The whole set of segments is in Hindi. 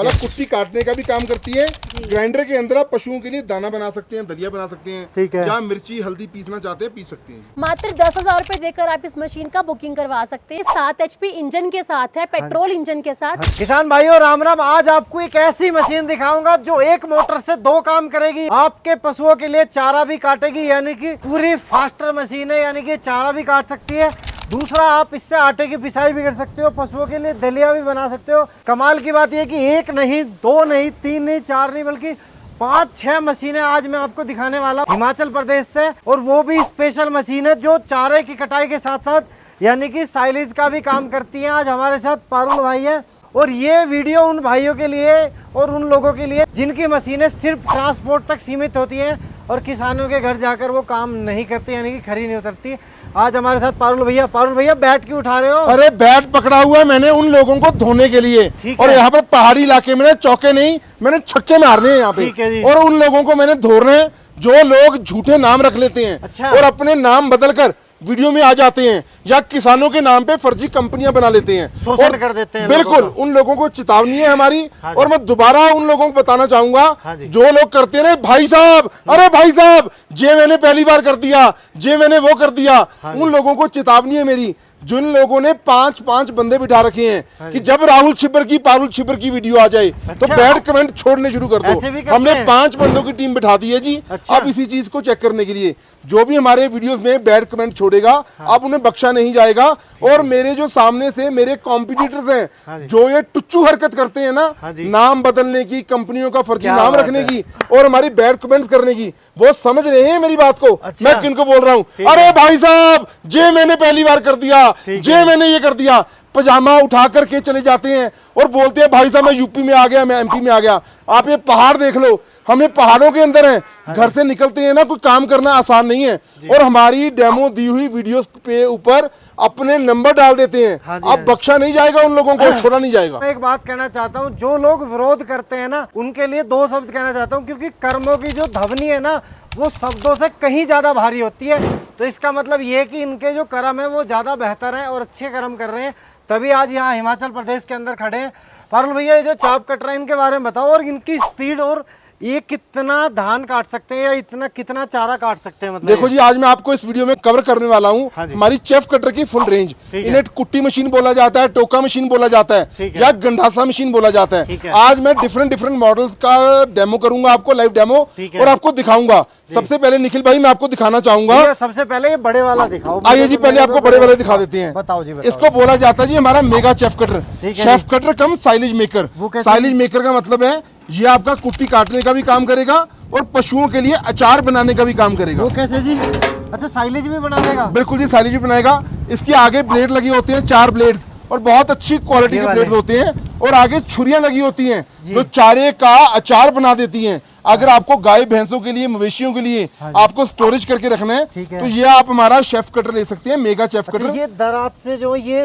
मतलब कुट्टी काटने का भी काम करती है। ग्राइंडर के अंदर आप पशुओं के लिए दाना बना सकते हैं, दलिया बना सकते हैं। ठीक है। जहाँ मिर्ची हल्दी पीसना चाहते हैं पीस सकते हैं। मात्र 10,000 रुपए देकर आप इस मशीन का बुकिंग करवा सकते हैं। 7 HP इंजन के साथ है, पेट्रोल इंजन के साथ। किसान भाइयों राम राम। आज आपको एक ऐसी मशीन दिखाऊंगा जो एक मोटर से 2 काम करेगी। आपके पशुओं के लिए चारा भी काटेगी, यानी कि पूरी फास्टर मशीन है, यानी कि चारा भी काट सकती है। दूसरा, आप इससे आटे की पिसाई भी कर सकते हो, पशुओं के लिए दलिया भी बना सकते हो। कमाल की बात यह कि 1 नहीं, 2 नहीं, 3 नहीं, 4 नहीं, बल्कि 5-6 मशीनें आज मैं आपको दिखाने वाला हूं हिमाचल प्रदेश से। और वो भी स्पेशल मशीन है जो चारे की कटाई के साथ साथ यानी कि साइलेज का भी काम करती है। आज हमारे साथ पारुल भाई है और ये वीडियो उन भाइयों के लिए और उन लोगों के लिए जिनकी मशीनें सिर्फ ट्रांसपोर्ट तक सीमित होती हैं और किसानों के घर जाकर वो काम नहीं करती, यानी कि खरी नहीं उतरती। आज हमारे साथ पारुल भैया बैट क्यों उठा रहे हो? अरे बैट पकड़ा हुआ है मैंने उन लोगों को धोने के लिए। और यहाँ पर पहाड़ी इलाके में चौके नहीं, मैंने छक्के मारने हैं यहाँ पे। और उन लोगों को मैंने धोना है जो लोग झूठे नाम रख लेते हैं। अच्छा। और अपने नाम बदलकर वीडियो में आ जाते हैं या किसानों के नाम पे फर्जी कंपनियां बना लेते हैं, शोषण कर देते हैं। बिल्कुल उन लोगों को चेतावनी है हमारी। और मैं दोबारा उन लोगों को बताना चाहूंगा जो लोग करते रहे भाई साहब, अरे भाई साहब जे मैंने पहली बार कर दिया, जे मैंने वो कर दिया, उन लोगों को चेतावनी है मेरी। जिन लोगों ने 5-5 बंदे बिठा रखे हैं कि जब राहुल छिबर की पारुल छिबर की वीडियो आ जाए तो बैड कमेंट छोड़ने शुरू कर दो। हमने 5 बंदों की टीम बिठा दी है जी। अब इसी चीज को चेक करने के लिए जो भी हमारे वीडियोस में बैड कमेंट छोड़ेगा अब उन्हें बख्शा नहीं जाएगा। और मेरे जो सामने से मेरे कॉम्पिटिटर्स हैं जो ये टुच्चू हरकत करते हैं ना, नाम बदलने की, कंपनियों का फर्जी नाम रखने की और हमारी बैड कमेंट करने की, वो समझ रहे हैं मेरी बात को। मैं किनको बोल रहा हूँ, अरे भाई साहब जे मैंने पहली बार कर दिया, जे मैंने ये कर दिया। पजामा उठा करके चले जाते हैं और बोलते हैं भाई साहब मैं यूपी में आ गया, मैं एमपी में आ गया। आप ये पहाड़ देख लो, हमें पहाड़ों के अंदर हैं, घर से निकलते हैं ना, कोई काम करना आसान नहीं है। और हमारी डेमो दी हुई वीडियोस पे ऊपर अपने नंबर डाल देते हैं। अब बख्शा नहीं जाएगा उन लोगों को, छोड़ा नहीं जाएगा। मैं एक बात कहना चाहता हूँ, जो लोग विरोध करते हैं ना उनके लिए 2 शब्द कहना चाहता हूँ, क्योंकि कर्मों की जो ध्वनि है ना वो शब्दों से कहीं ज्यादा भारी होती है। तो इसका मतलब ये कि इनके जो कर्म है वो ज्यादा बेहतर है और अच्छे कर्म कर रहे हैं, तभी आज यहाँ हिमाचल प्रदेश के अंदर खड़े हैं। पारुल भैया ये जो चाप कट रहा है इनके बारे में बताओ, और इनकी स्पीड, और ये कितना धान काट सकते हैं या कितना चारा काट सकते हैं? मतलब देखो जी, आज मैं आपको इस वीडियो में कवर करने वाला हूँ हमारी चेफ कटर की फुल रेंज। इन्हें कुट्टी मशीन बोला जाता है, टोका मशीन बोला जाता है या गंडासा मशीन बोला जाता है। आज मैं डिफरेंट मॉडल्स का डेमो करूंगा, आपको लाइव डेमो, और आपको दिखाऊंगा। सबसे पहले निखिल भाई मैं आपको दिखाना चाहूंगा, सबसे पहले ये बड़े वाला दिखाओ। आइए जी, पहले आपको बड़े वाले दिखा देते हैं। बताओ जी। इसको बोला जाता है जी हमारा mega chaff cutter. Chaff cutter cum silage maker. Silage maker का मतलब है ये आपका कुट्टी काटने का भी काम करेगा और पशुओं के लिए अचार बनाने का भी काम करेगा। वो कैसे जी? अच्छा, साइलेज भी बना देगा? बिल्कुल जी, साइलेज भी बनाएगा। इसके आगे ब्लेड लगे होते हैं, 4 ब्लेड्स, और बहुत अच्छी क्वालिटी के ब्लेड्स होते हैं। और आगे छुरियां लगी होती हैं जो चारे का अचार बना देती हैं। अगर आपको गाय भैंसों के लिए, मवेशियों के लिए आपको स्टोरेज करके रखना है तो ये आप हमारा शेफ कटर ले सकते हैं, मेगा शेफ कटर। ये दरात से जो ये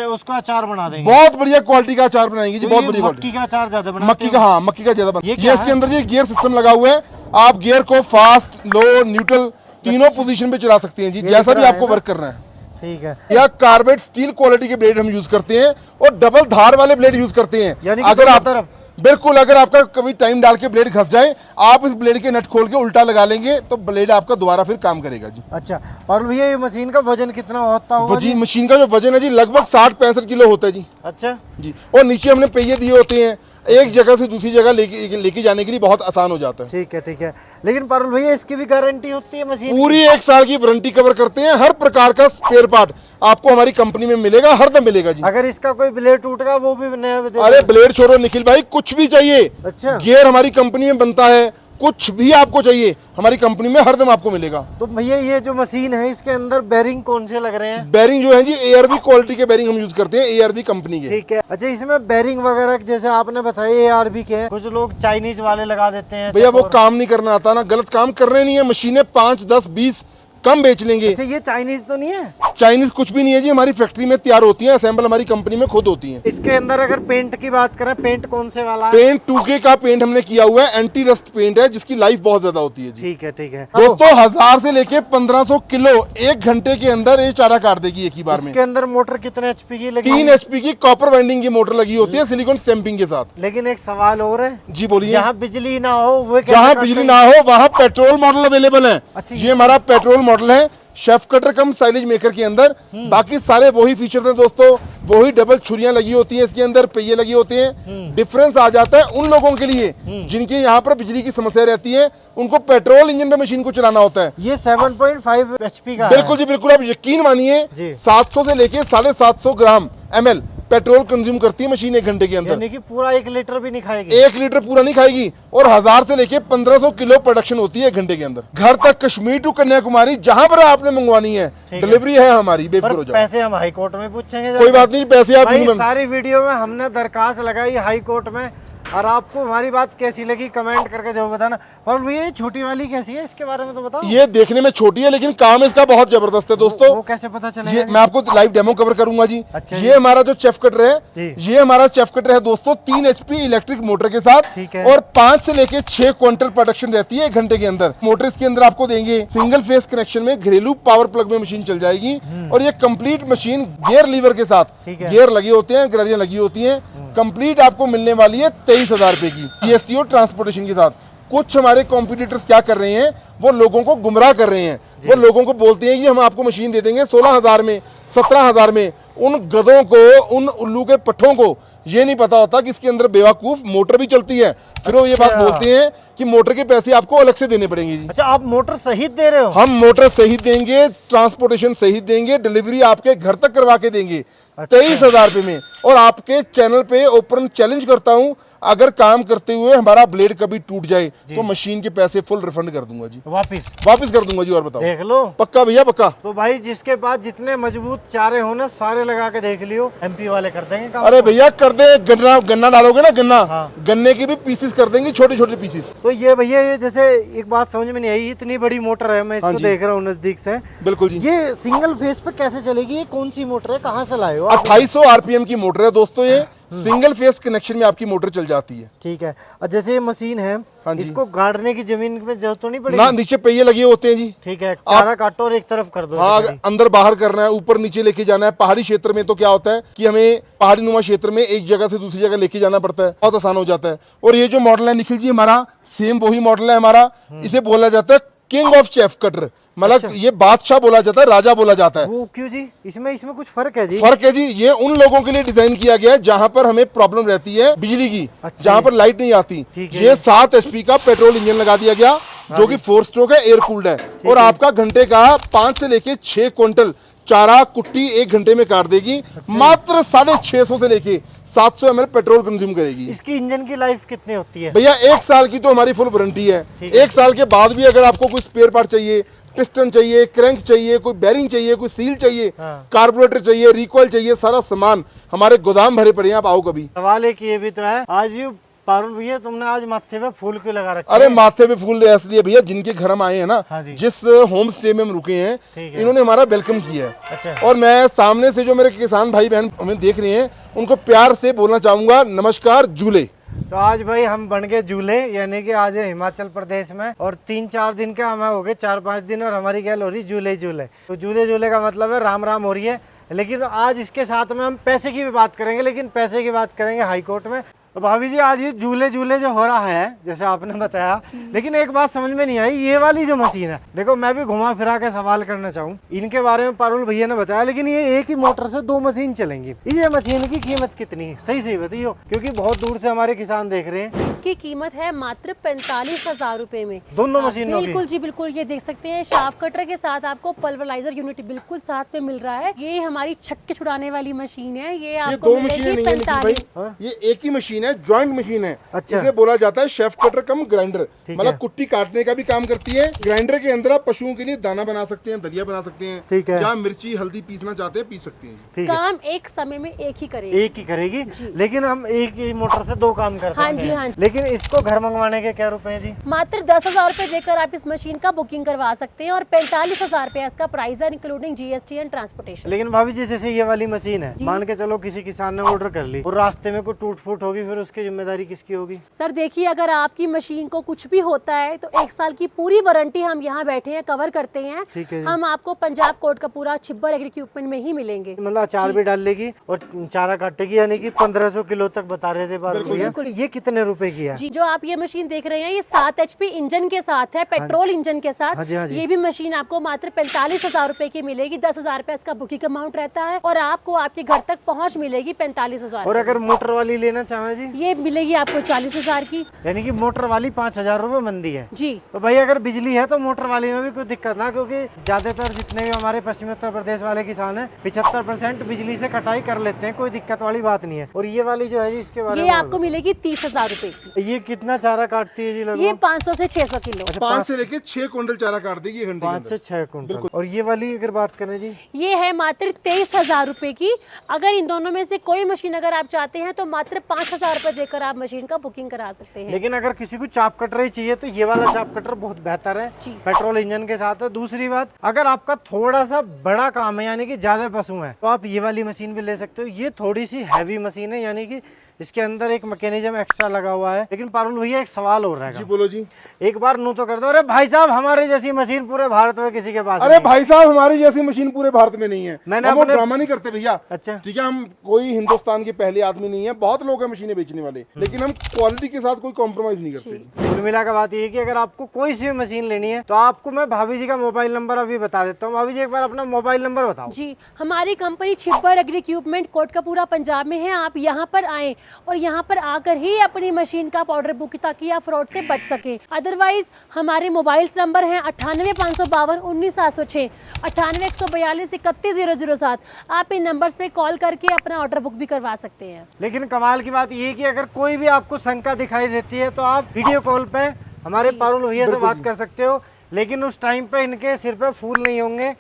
उसका अचार बना देंगे, बहुत बढ़िया क्वालिटी का अचार बनाएंगे जी, बहुत बढ़िया मक्की का अचार ज्यादा बनाते हैं। मक्की का, हाँ मक्की का ज्यादा बनता है। ये इसके अंदर जी गियर सिस्टम लगा हुआ है, आप गियर को फास्ट, लो, न्यूट्रल तीनों पोजीशन पे चला सकते हैं जी, जैसा भी आपको वर्क करना है। ठीक है। या कार्बेट स्टील क्वालिटी के ब्लेड हम यूज करते हैं और डबल धार वाले ब्लेड यूज करते हैं। यानी अगर आप बिल्कुल, अगर आपका कभी टाइम डाल के ब्लेड घस जाए, आप इस ब्लेड के नट खोल के उल्टा लगा लेंगे तो ब्लेड आपका दोबारा फिर काम करेगा जी। अच्छा, और भैया ये मशीन का वजन कितना होता होगा जी? मशीन का जो वजन है जी लगभग 60-65 किलो होता है जी। अच्छा जी। और नीचे हमने पहिए दिए होते हैं, एक जगह से दूसरी जगह लेके जाने के लिए बहुत आसान हो जाता है। ठीक है, ठीक है। लेकिन पारुल भैया इसकी भी गारंटी होती है मशीन? पूरी 1 साल की वारंटी कवर करते हैं। हर प्रकार का स्पेयर पार्ट आपको हमारी कंपनी में मिलेगा, हरदम मिलेगा जी। अगर इसका कोई ब्लेड टूट गया वो भी नया? अरे ब्लेड छोड़ो निखिल भाई, कुछ भी चाहिए। अच्छा। गियर हमारी कंपनी में बनता है, कुछ भी आपको चाहिए हमारी कंपनी में हरदम आपको मिलेगा। तो भैया ये जो मशीन है इसके अंदर बेरिंग कौन से लग रहे हैं? बेरिंग जो है जी ARB क्वालिटी के बेरिंग हम यूज करते हैं, ARB कंपनी के। ठीक है। अच्छा, इसमें बेरिंग वगैरह जैसे आपने बताया ARB के हैं, कुछ लोग चाइनीज वाले लगा देते हैं। भैया वो काम नहीं करना आता ना, गलत काम कर रहे नहीं है। मशीनें 5, 10, 20 कम बेच लेंगे। अच्छा, ये चाइनीज तो नहीं है? चाइनीज कुछ भी नहीं है जी, हमारी फैक्ट्री में तैयार होती है, असेंबल हमारी कंपनी में खुद होती है। इसके अंदर अगर पेंट की बात करें, पेंट कौन से वाला है? पेंट 2K का पेंट हमने किया हुआ है, एंटी रस्ट पेंट है जिसकी लाइफ बहुत ज्यादा होती है जी। ठीक है, ठीक है दोस्तों 1000 से लेके 1500 किलो 1 घंटे के अंदर ये चारा काट देगी एक ही बार में। इसके अंदर मोटर कितने एचपी की लगी? 3 HP की कॉपर वाइंडिंग की मोटर लगी होती है सिलिकॉन स्टैंपिंग के साथ। लेकिन एक सवाल और है जी बोलिए। जहाँ बिजली ना हो वो जहाँ बिजली ना हो वहाँ पेट्रोल मॉडल अवेलेबल है। अच्छा, ये हमारा पेट्रोल मॉडल है chef cutter cum silage maker के अंदर। बाकी सारे वही फीचर हैं दोस्तों, वही डबल छुरियां लगी होती हैं इसके अंदर, पहिए लगे होते हैं। डिफरेंस आ जाता है उन लोगों के लिए जिनके यहाँ पर बिजली की समस्या रहती है, उनको पेट्रोल इंजन पे मशीन को चलाना होता है। ये 7.5 HP का बिल्कुल जी बिल्कुल, आप यकीन मानिए जी। 700 से लेके 750 ग्राम ml पेट्रोल कंज्यूम करती है मशीन 1 घंटे के अंदर। यानी कि पूरा 1 लीटर भी नहीं खाएगी। 1 लीटर पूरा नहीं खाएगी, और 1000 से लेके 1500 किलो प्रोडक्शन होती है 1 घंटे के अंदर। घर तक कश्मीर टू कन्याकुमारी जहां पर आपने मंगवानी है डिलीवरी है हमारी, बेफिक्र हो पर जाओ। पैसे हम हाई कोर्ट में पूछेंगे। कोई बात नहीं, पैसे आप भाई minimum- सारी वीडियो में हमने दरखास्त लगाई हाई कोर्ट में, और आपको हमारी बात कैसी लगी कमेंट करके जरूर बताना। और भैया ये छोटी वाली कैसी है, इसके बारे में तो बताओ। ये देखने में छोटी है लेकिन काम इसका बहुत जबरदस्त है दोस्तों। वो कैसे पता ये चलेगा? मैं आपको लाइव डेमो कवर करूंगा जी। अच्छा ये हमारा जो चेफ कटर है, जी। ये हमारा चेफ कटर है दोस्तों 3 HP इलेक्ट्रिक मोटर के साथ। ठीक है। और 5 से लेके 6 क्विंटल प्रोडक्शन रहती है 1 घंटे के अंदर। मोटर इसके अंदर आपको देंगे, सिंगल फेस कनेक्शन में घरेलू पावर प्लग में मशीन चल जाएगी। और ये कंप्लीट मशीन गियर लीवर के साथ, ठीक है। गियर लगे होते हैं, गियरियां लगी होती हैं। कंप्लीट आपको मिलने वाली है 23,000 रुपए की GST और ट्रांसपोर्टेशन के साथ। कुछ हमारे कॉम्पिटिटर्स क्या कर रहे हैं, वो लोगों को गुमराह कर रहे हैं। वो लोगों को बोलते हैं कि हम आपको मशीन दे देंगे 16,000 में, 17,000 में। उन गधों को, उन उल्लू के पट्ठों को ये नहीं पता होता कि इसके अंदर बेवकूफ मोटर भी चलती है। फिर वो ये बात अच्छा। बोलते हैं कि मोटर के पैसे आपको अलग से देने पड़ेंगे जी। अच्छा, आप मोटर सहित दे रहे हो? हम मोटर सहित देंगे, ट्रांसपोर्टेशन सहित देंगे, डिलीवरी आपके घर तक करवा के देंगे 23,000 रुपए में। और आपके चैनल पे ओपन चैलेंज करता हूं, अगर काम करते हुए हमारा ब्लेड कभी टूट जाए तो मशीन के पैसे फुल रिफंड कर दूंगा जी, वापस कर दूंगा जी। और बताओ, देख लो। पक्का भैया पक्का। तो भाई जिसके पास जितने मजबूत चारे होने सारे लगा के देख लियो, MP वाले कर देंगे काम। अरे भैया कर दे, गन्ना गन्ना डालोगे ना, गन्ना हाँ। गन्ने के भी पीसेस कर देंगे, छोटे छोटे पीसेस। तो ये भैया, ये जैसे एक बात समझ में नहीं आई, इतनी बड़ी मोटर है, मैं इसको हाँ जी। देख रहा हूँ नजदीक से। बिल्कुल जी। ये सिंगल फेस पे कैसे चलेगी? ये कौन सी मोटर है, कहाँ से लाए हो आप? 2800 RPM की मोटर है दोस्तों। ये सिंगल फेस कनेक्शन में आपकी मोटर चल जाती है। ठीक है। और जैसे ये मशीन है, हाँ जी। इसको गाड़ने की जमीन में जरूरत तो नहीं पड़ेगी? ना, नीचे पहिए लगे होते हैं जी। ठीक है, चारा काटो और एक तरफ कर दो। हाँ, अंदर बाहर करना है, ऊपर नीचे लेके जाना है। पहाड़ी क्षेत्र में तो क्या होता है कि हमें पहाड़ी नुमा क्षेत्र में एक जगह से दूसरी जगह लेके जाना पड़ता है, बहुत आसान हो जाता है। और ये जो मॉडल है निखिल जी, हमारा सेम वही मॉडल है हमारा। इसे बोला जाता है किंग ऑफ चेफ कटर, मतलब ये बादशाह बोला जाता है, राजा बोला जाता है। वो क्यों जी? इसमें कुछ फर्क है जी? फर्क है जी, ये उन लोगों के लिए डिजाइन किया गया है जहां पर हमें प्रॉब्लम रहती है बिजली की, अच्छा। जहां पर लाइट नहीं आती। ठीक है। ये 7 HP का पेट्रोल इंजन लगा दिया गया, जो कि 4 स्ट्रोक है, एयर कूल्ड है। और आपका घंटे का 5 से लेके 6 क्विंटल चारा कुट्टी 1 घंटे में काट देगी। मात्र 650 से लेके 700 ml पेट्रोल कंज्यूम करेगी। इसकी इंजन की लाइफ कितनी होती है? भैया 1 साल की तो हमारी फुल वारंटी है। 1 साल के बाद भी अगर आपको कोई स्पेयर पार्ट चाहिए, पिस्टन चाहिए, क्रैंक चाहिए, कोई बेरिंग चाहिए, कोई सील चाहिए, हाँ। कार्बोरेटर चाहिए, रिकॉइल चाहिए, सारा सामान हमारे गोदाम भरे पड़े हैं। आप आओ कभी। सवाल एक ये भी तो है, आज ये पारुल भैया तुमने आज माथे पे फूल क्यों लगा रखा अरे है? माथे पे फूल इसलिए भैया, जिनके घर हम आए हैं ना, हाँ जी। जिस होम स्टे में हम रुके हैं, ठीक है। इन्होंने हमारा वेलकम किया है। अच्छा। और मैं सामने से जो मेरे किसान भाई बहन हमें देख रहे हैं, उनको प्यार से बोलना चाहूंगा, नमस्कार झूले। तो आज भाई हम बन गए झूले, यानी कि आज है हिमाचल प्रदेश में, और 3-4 दिन का हमें हो गए, 4-5 दिन, और हमारी गैल हो रही झूले झूले। तो झूले झूले का मतलब है राम राम हो रही है। लेकिन आज इसके साथ में हम पैसे की भी बात करेंगे, लेकिन पैसे की बात करेंगे हाई कोर्ट में। तो भाभी जी, आज ये झूले झूले जो हो रहा है जैसे आपने बताया, लेकिन एक बात समझ में नहीं आई, ये वाली जो मशीन है, देखो मैं भी घुमा फिरा के सवाल करना चाहूँ, इनके बारे में पारुल भैया ने बताया, लेकिन ये एक ही मोटर से 2 मशीन चलेंगी। ये मशीन की कीमत कितनी है, सही सही बताइए, क्योंकि बहुत दूर से हमारे किसान देख रहे हैं। इसकी कीमत है मात्र 45,000 रुपए में, दोनों मशीनों की? बिल्कुल जी बिल्कुल। ये देख सकते हैं, शाफ्ट कटर के साथ आपको पल्वराइजर यूनिट बिल्कुल साथ में मिल रहा है। ये हमारी छक्के छुड़ाने वाली मशीन है। ये आपको 2 मशीनें मिलेगी नहीं है निखिल 45। भाई, ये एक ही मशीन है, जॉइंट मशीन है। अच्छा। इसे बोला जाता है शेफ कटर कम ग्राइंडर, ठीक मतलब है। कुट्टी काटने का भी काम करती है। ग्राइंडर के अंदर आप पशुओं के लिए दाना बना सकते हैं, दलिया बना सकते हैं। ठीक है। या मिर्ची हल्दी पीसना चाहते हैं, पीस सकते हैं। ठीक है, काम एक समय में एक ही करेगी। एक ही करेगी, जी। लेकिन हम एक ही मोटर से 2 काम कर सकते हाँ जी, हैं। हाँ जी। लेकिन इसको घर मंगवाने के क्या रुपए हैं जी? मात्र 10,000 रुपए देकर आप इस मशीन का बुकिंग करवा सकते हैं और 45,000 रुपए इसका प्राइस है इंक्लूडिंग जीएसटी एंड ट्रांसपोर्टेशन। लेकिन भाभी जी जैसे ये वाली मशीन है, मान के चलो किसी किसान ने ऑर्डर कर ली और रास्ते में कोई टूट फूट होगी, फिर उसकी जिम्मेदारी किसकी होगी? सर देखिए, अगर आपकी मशीन को कुछ भी होता है तो 1 साल की पूरी वारंटी हम यहाँ बैठे हैं कवर करते हैं। ठीक है जी। हम आपको पंजाब कोर्ट का पूरा छिब्बर एग्री इक्विपमेंट में ही मिलेंगे। मतलब अचार भी डाल लेगी और चारा काटेगी, यानी कि 1500 किलो तक बता रहे थे बात भैया। ये कितने रुपए की है जी, जो आप ये मशीन देख रहे हैं ये 7 HP इंजन के साथ है, पेट्रोल इंजन के साथ। हाँ जी, हाँ जी। ये भी मशीन आपको मात्र 45,000 रुपए की मिलेगी। 10,000 रुपए इसका बुकिंग अमाउंट रहता है और आपको आपके घर तक पहुँच मिलेगी 45,000। और अगर मोटर वाली लेना चाहे जी? ये मिलेगी आपको 40,000 की। यानी कि मोटर वाली 5,000 रुपए बनती है जी। तो भाई अगर बिजली है तो मोटर वाली में भी कोई दिक्कत ना, क्योंकि ज्यादातर जितने भी हमारे पश्चिमी उत्तर प्रदेश वाले किसान हैं 75% बिजली से कटाई कर लेते हैं, कोई दिक्कत वाली बात नहीं है। और ये वाली जो है जी, इसके बारे ये में आपको मिलेगी 30,000 रुपए की। ये कितना चारा काटती है जी लगभग? ये 500 से 600 किलो। 5 से लेके 6 क्विंटल चारा काट देगी 5 से 6 कुंटल। और ये वाली अगर बात करें जी? ये है मात्र 23,000 रुपए की। अगर इन दोनों में से कोई मशीन अगर आप चाहते हैं तो मात्र 5,000 रुपए देकर आप मशीन का बुकिंग करा सकते हैं। लेकिन अगर किसी को चाप कटर ही चाहिए तो ये वाला चाप कटर बहुत बेहतर है, जी। पेट्रोल इंजन के साथ है। दूसरी बात, अगर आपका थोड़ा सा बड़ा काम है यानी कि ज्यादा पशु है तो आप ये वाली मशीन भी ले सकते हो। ये थोड़ी सी हैवी मशीन है, यानी कि इसके अंदर एक मैकेनिज्म एक्स्ट्रा लगा हुआ है। लेकिन पारुल भैया एक सवाल हो रहा है जी बोलो जी। एक बार नू तो कर दो। अरे भाई साहब, हमारी जैसी मशीन पूरे भारत में किसी के पास अरे भाई साहब, हमारी जैसी मशीन पूरे भारत में नहीं है। मैंने हम वो अपने- ड्रामा नहीं करते भैया। अच्छा। ठीक है, हम कोई हिंदुस्तान के पहले आदमी नहीं है, बहुत लोग हैं मशीनें बेचने वाले, लेकिन हम क्वालिटी के साथ कोई कॉम्प्रोमाइज नहीं करते। कुल मिला का बात ये है कि अगर आपको कोई सी भी मशीन लेनी है तो आपको मैं भाभी जी का मोबाइल नंबर अभी बता देता हूँ। भाभी जी एक बार अपना मोबाइल नंबर बताओ। जी, हमारी company Chhibber agri equipment Kotkapura Punjab में है। आप यहाँ पर आएं और यहाँ पर आकर ही अपनी मशीन का ऑर्डर बुक, ताकि आप फ्रॉड से बच सके। अदरवाइज हमारे मोबाइल नंबर हैं 98,552,19,706, 98,142,31,007। आप इन नंबर्स पे कॉल करके अपना ऑर्डर बुक भी करवा सकते हैं। लेकिन कमाल की बात ये है कि अगर कोई भी आपको शंका दिखाई देती है तो आप वीडियो कॉल पे हमारे पारुल भैया से बात कर सकते हो। लेकिन उस टाइम पे इनके सिर पे फूल नहीं होंगे,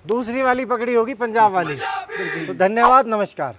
दूसरी वाली पकड़ी होगी, पंजाब वाली। तो धन्यवाद, नमस्कार।